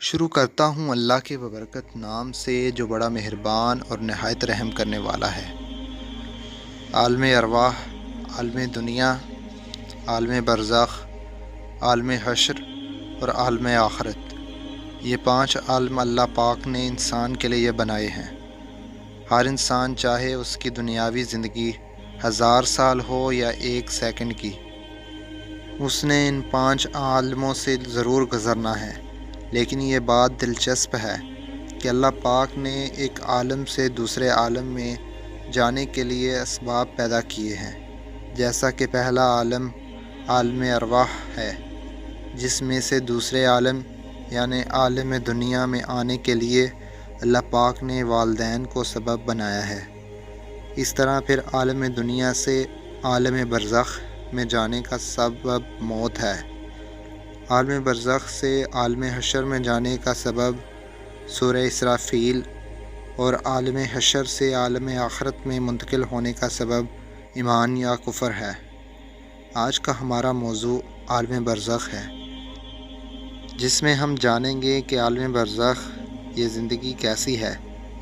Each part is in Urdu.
شروع کرتا ہوں اللہ کے ببرکت نام سے جو بڑا مہربان اور نہایت رحم کرنے والا ہے۔ عالم ارواح، عالم دنیا، عالم برزخ، عالم حشر اور عالم آخرت، یہ 5 عالم اللہ پاک نے انسان کے لیے بنائے ہیں۔ ہر انسان چاہے اس کی دنیاوی زندگی 1000 سال ہو یا 1 سیکنڈ کی، اس نے ان 5 عالموں سے ضرور گزرنا ہے۔ لیکن یہ بات دلچسپ ہے کہ اللہ پاک نے ایک عالم سے دوسرے عالم میں جانے کے لیے اسباب پیدا کیے ہیں، جیسا کہ پہلا عالم عالم ارواح ہے، جس میں سے دوسرے عالم یعنی عالم دنیا میں آنے کے لیے اللہ پاک نے والدین کو سبب بنایا ہے۔ اس طرح پھر عالم دنیا سے عالم برزخ میں جانے کا سبب موت ہے۔ عالم برزخ سے عالم حشر میں جانے کا سبب سورہ اسرافیل اور عالم حشر سے عالم آخرت میں منتقل ہونے کا سبب ایمان یا کفر ہے۔ آج کا ہمارا موضوع عالم برزخ ہے، جس میں ہم جانیں گے کہ عالم برزخ یہ زندگی کیسی ہے،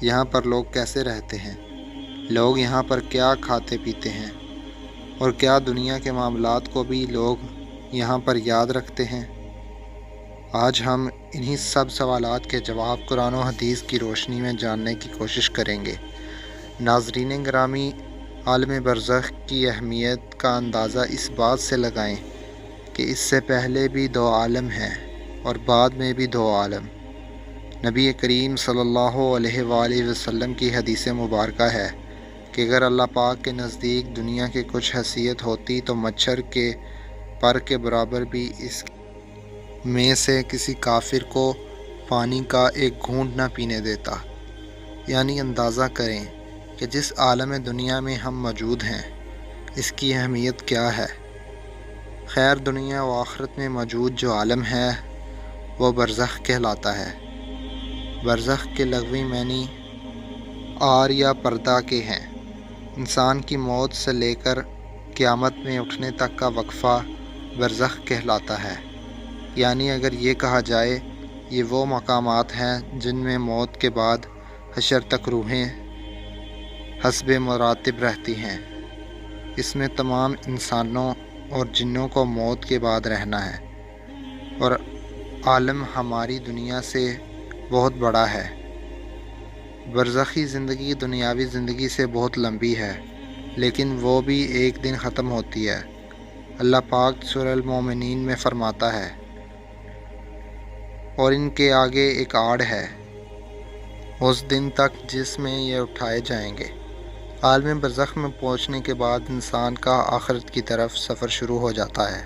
یہاں پر لوگ کیسے رہتے ہیں، لوگ یہاں پر کیا کھاتے پیتے ہیں، اور کیا دنیا کے معاملات کو بھی لوگ یہاں پر یاد رکھتے ہیں۔ آج ہم انہی سب سوالات کے جواب قرآن و حدیث کی روشنی میں جاننے کی کوشش کریں گے۔ ناظرین گرامی، عالم برزخ کی اہمیت کا اندازہ اس بات سے لگائیں کہ اس سے پہلے بھی 2 عالم ہیں اور بعد میں بھی 2 عالم۔ نبی کریم صلی اللہ علیہ وآلہ وسلم کی حدیث مبارکہ ہے کہ اگر اللہ پاک کے نزدیک دنیا کی کچھ حیثیت ہوتی تو مچھر کے پر کے برابر بھی اس میں سے کسی کافر کو پانی کا ایک گھونٹ نہ پینے دیتا۔ یعنی اندازہ کریں کہ جس عالم دنیا میں ہم موجود ہیں، اس کی اہمیت کیا ہے۔ خیر، دنیا و آخرت میں موجود جو عالم ہے وہ برزخ کہلاتا ہے۔ برزخ کے لغوی معنی آر یا پردہ کے ہیں۔ انسان کی موت سے لے کر قیامت میں اٹھنے تک کا وقفہ برزخ کہلاتا ہے۔ یعنی اگر یہ کہا جائے یہ وہ مقامات ہیں جن میں موت کے بعد حشر تک روحیں حسب مراتب رہتی ہیں، اس میں تمام انسانوں اور جنوں کو موت کے بعد رہنا ہے، اور عالم ہماری دنیا سے بہت بڑا ہے۔ برزخی زندگی دنیاوی زندگی سے بہت لمبی ہے، لیکن وہ بھی ایک دن ختم ہوتی ہے۔ اللہ پاک سورہ المومنین میں فرماتا ہے، اور ان کے آگے ایک آڑ ہے اس دن تک جس میں یہ اٹھائے جائیں گے۔ عالم برزخ میں پہنچنے کے بعد انسان کا آخرت کی طرف سفر شروع ہو جاتا ہے۔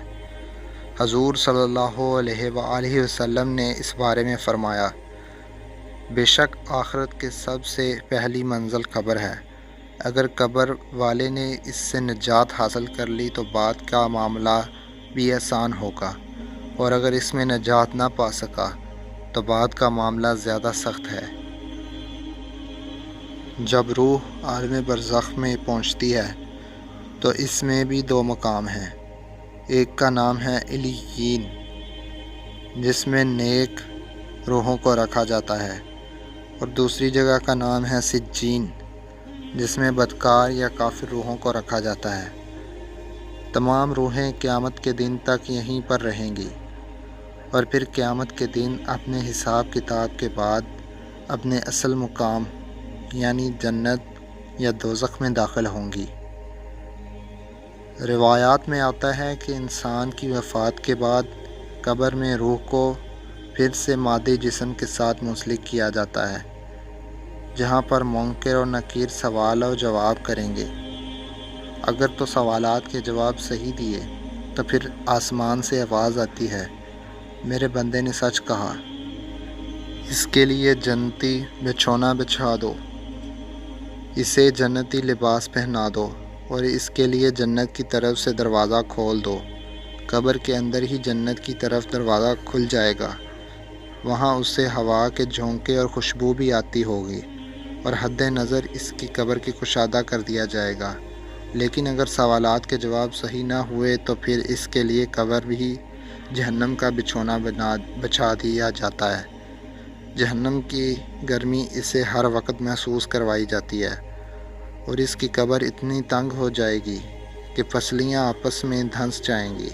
حضور صلی اللہ علیہ وآلہ وسلم نے اس بارے میں فرمایا، بے شک آخرت کے سب سے پہلی منزل قبر ہے۔ اگر قبر والے نے اس سے نجات حاصل کر لی تو بعد کا معاملہ بھی آسان ہوگا، اور اگر اس میں نجات نہ پا سکا تو بعد کا معاملہ زیادہ سخت ہے۔ جب روح عالم برزخ میں پہنچتی ہے تو اس میں بھی 2 مقام ہیں۔ ایک کا نام ہے علیین، جس میں نیک روحوں کو رکھا جاتا ہے، اور دوسری جگہ کا نام ہے سجین، جس میں بدکار یا کافر روحوں کو رکھا جاتا ہے۔ تمام روحیں قیامت کے دن تک یہیں پر رہیں گی، اور پھر قیامت کے دن اپنے حساب کتاب کے بعد اپنے اصل مقام یعنی جنت یا دوزخ میں داخل ہوں گی۔ روایات میں آتا ہے کہ انسان کی وفات کے بعد قبر میں روح کو پھر سے مادی جسم کے ساتھ منسلک کیا جاتا ہے، جہاں پر منکر اور نکیر سوال و جواب کریں گے۔ اگر تو سوالات کے جواب صحیح دیے تو پھر آسمان سے آواز آتی ہے، میرے بندے نے سچ کہا، اس کے لیے جنتی بچھونا بچھا دو، اسے جنتی لباس پہنا دو، اور اس کے لیے جنت کی طرف سے دروازہ کھول دو۔ قبر کے اندر ہی جنت کی طرف دروازہ کھل جائے گا، وہاں اس سے ہوا کے جھونکے اور خوشبو بھی آتی ہوگی، اور حد نظر اس کی قبر کی کشادہ کر دیا جائے گا۔ لیکن اگر سوالات کے جواب صحیح نہ ہوئے تو پھر اس کے لیے قبر بھی جہنم کا بچھونا بچھا دیا جاتا ہے۔ جہنم کی گرمی اسے ہر وقت محسوس کروائی جاتی ہے اور اس کی قبر اتنی تنگ ہو جائے گی کہ پسلیاں آپس میں دھنس جائیں گی۔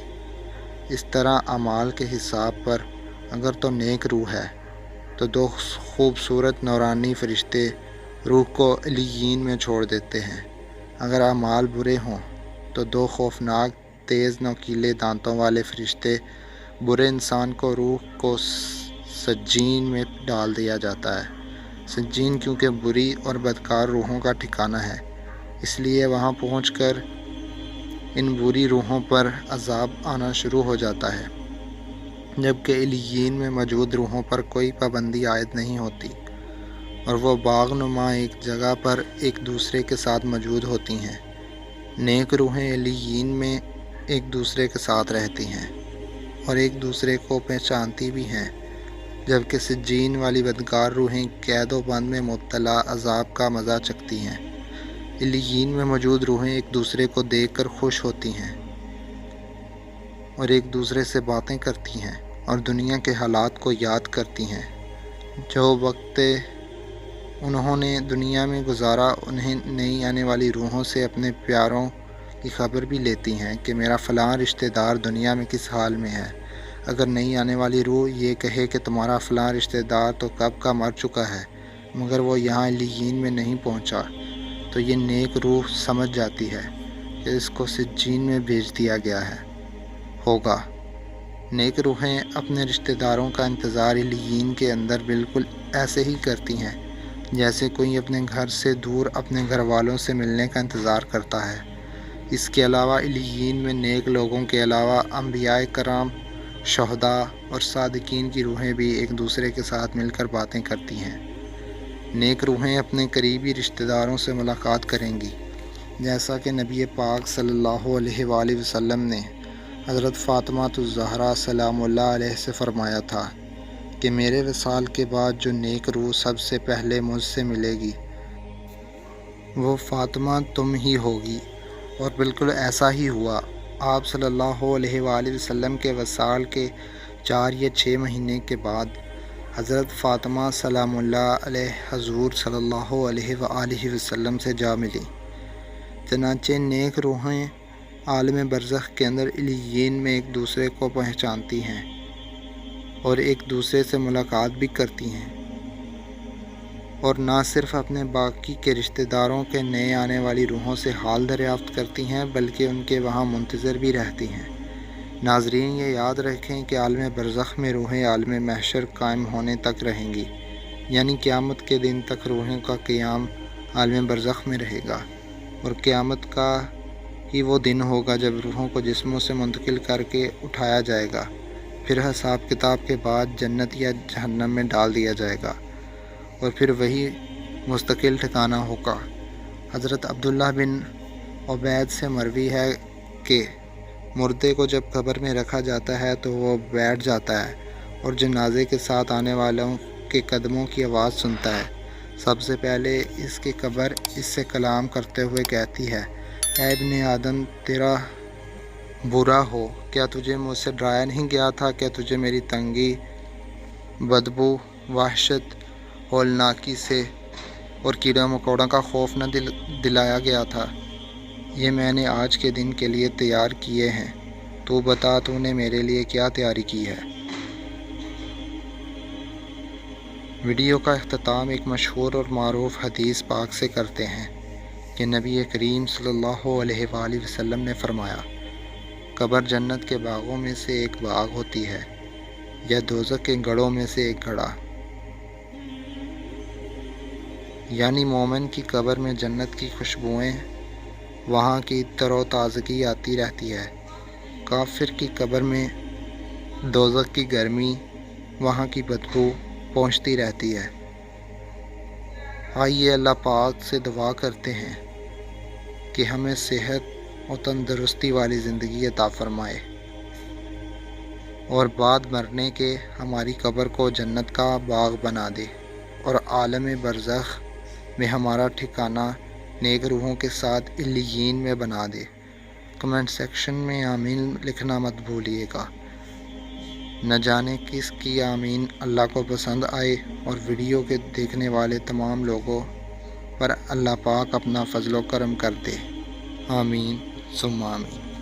اس طرح اعمال کے حساب پر اگر تو نیک روح ہے تو دو خوبصورت نورانی فرشتے روح کو علیین میں چھوڑ دیتے ہیں۔ اگر اعمال برے ہوں تو دو خوفناک تیز نوکیلے دانتوں والے فرشتے برے انسان کو روح کو سجین میں ڈال دیا جاتا ہے۔ سجین کیونکہ بری اور بدکار روحوں کا ٹھکانہ ہے، اس لیے وہاں پہنچ کر ان بری روحوں پر عذاب آنا شروع ہو جاتا ہے، جبکہ علیین میں موجود روحوں پر کوئی پابندی عائد نہیں ہوتی اور وہ باغ نما ایک جگہ پر ایک دوسرے کے ساتھ موجود ہوتی ہیں۔ نیک روحیں علیین میں ایک دوسرے کے ساتھ رہتی ہیں اور ایک دوسرے کو پہچانتی بھی ہیں، جبکہ سجین والی بدکار روحیں قید و بند میں مبتلا عذاب کا مزہ چکھتی ہیں۔ علیین میں موجود روحیں ایک دوسرے کو دیکھ کر خوش ہوتی ہیں اور ایک دوسرے سے باتیں کرتی ہیں اور دنیا کے حالات کو یاد کرتی ہیں۔ جو وقت انہوں نے دنیا میں گزارا، انہیں نئی آنے والی روحوں سے اپنے پیاروں کی خبر بھی لیتی ہیں کہ میرا فلاں رشتہ دار دنیا میں کس حال میں ہے۔ اگر نئی آنے والی روح یہ کہے کہ تمہارا فلاں رشتہ دار تو کب کا مر چکا ہے مگر وہ یہاں علیین میں نہیں پہنچا، تو یہ نیک روح سمجھ جاتی ہے کہ اس کو سجین میں بھیج دیا گیا ہوگا۔ نیک روحیں اپنے رشتہ داروں کا انتظار علیین کے اندر بالکل ایسے ہی کرتی ہیں جیسے کوئی اپنے گھر سے دور اپنے گھر والوں سے ملنے کا انتظار کرتا ہے۔ اس کے علاوہ علیین میں نیک لوگوں کے علاوہ انبیاء کرام، شہداء اور صادقین کی روحیں بھی ایک دوسرے کے ساتھ مل کر باتیں کرتی ہیں۔ نیک روحیں اپنے قریبی رشتہ داروں سے ملاقات کریں گی، جیسا کہ نبی پاک صلی اللہ علیہ وآلہ وسلم نے حضرت فاطمہ الزہرا سلام اللہ علیہ سے فرمایا تھا کہ میرے وصال کے بعد جو نیک روح سب سے پہلے مجھ سے ملے گی وہ فاطمہ تم ہی ہوگی، اور بالکل ایسا ہی ہوا۔ آپ صلی اللہ علیہ وآلہ وسلم کے وصال کے 4 یا 6 مہینے کے بعد حضرت فاطمہ سلام اللہ علیہ حضور صلی اللہ علیہ وآلہ وسلم سے جا ملی۔ چنانچہ نیک روحیں عالم برزخ کے اندر علیین میں ایک دوسرے کو پہچانتی ہیں اور ایک دوسرے سے ملاقات بھی کرتی ہیں، اور نہ صرف اپنے باقی کے رشتہ داروں کے نئے آنے والی روحوں سے حال دریافت کرتی ہیں بلکہ ان کے وہاں منتظر بھی رہتی ہیں۔ ناظرین، یہ یاد رکھیں کہ عالم برزخ میں روحیں عالم محشر قائم ہونے تک رہیں گی، یعنی قیامت کے دن تک روحوں کا قیام عالم برزخ میں رہے گا، اور قیامت کا ہی وہ دن ہوگا جب روحوں کو جسموں سے منتقل کر کے اٹھایا جائے گا، پھر حساب کتاب کے بعد جنت یا جہنم میں ڈال دیا جائے گا، اور پھر وہی مستقل ٹھکانہ ہوگا۔ حضرت عبداللہ بن عبید سے مروی ہے کہ مردے کو جب قبر میں رکھا جاتا ہے تو وہ بیٹھ جاتا ہے اور جنازے کے ساتھ آنے والوں کے قدموں کی آواز سنتا ہے۔ سب سے پہلے اس کی قبر اس سے کلام کرتے ہوئے کہتی ہے، اے ابن آدم، تیرا برا ہو، کیا تجھے مجھ سے ڈرایا نہیں گیا تھا؟ کیا تجھے میری تنگی، بدبو، وحشت، ہولناکی سے اور کیڑا مکوڑوں کا خوف نہ دلایا گیا تھا؟ یہ میں نے آج کے دن کے لیے تیار کیے ہیں، تو بتا تو نے میرے لیے کیا تیاری کی ہے؟ ویڈیو کا اختتام ایک مشہور اور معروف حدیث پاک سے کرتے ہیں کہ نبی کریم صلی اللہ علیہ وآلہ وسلم نے فرمایا، قبر جنت کے باغوں میں سے ایک باغ ہوتی ہے یا دوزخ کے گڑھوں میں سے ایک گڑھا، یعنی مومن کی قبر میں جنت کی خوشبوئیں، وہاں کی تر و تازگی آتی رہتی ہے، کافر کی قبر میں دوزخ کی گرمی، وہاں کی بدبو پہنچتی رہتی ہے۔ آئیے اللہ پاک سے دعا کرتے ہیں کہ ہمیں صحت و تندرستی والی زندگی عطا فرمائے اور بعد مرنے کے ہماری قبر کو جنت کا باغ بنا دے اور عالم برزخ میں ہمارا ٹھکانہ نیک روحوں کے ساتھ علیین میں بنا دے۔ کمنٹ سیکشن میں آمین لکھنا مت بھولیے گا۔ نہ جانے کس کی آمین اللہ کو پسند آئے اور ویڈیو کے دیکھنے والے تمام لوگوں پر اللہ پاک اپنا فضل و کرم کر دے۔ آمین ثم آمین۔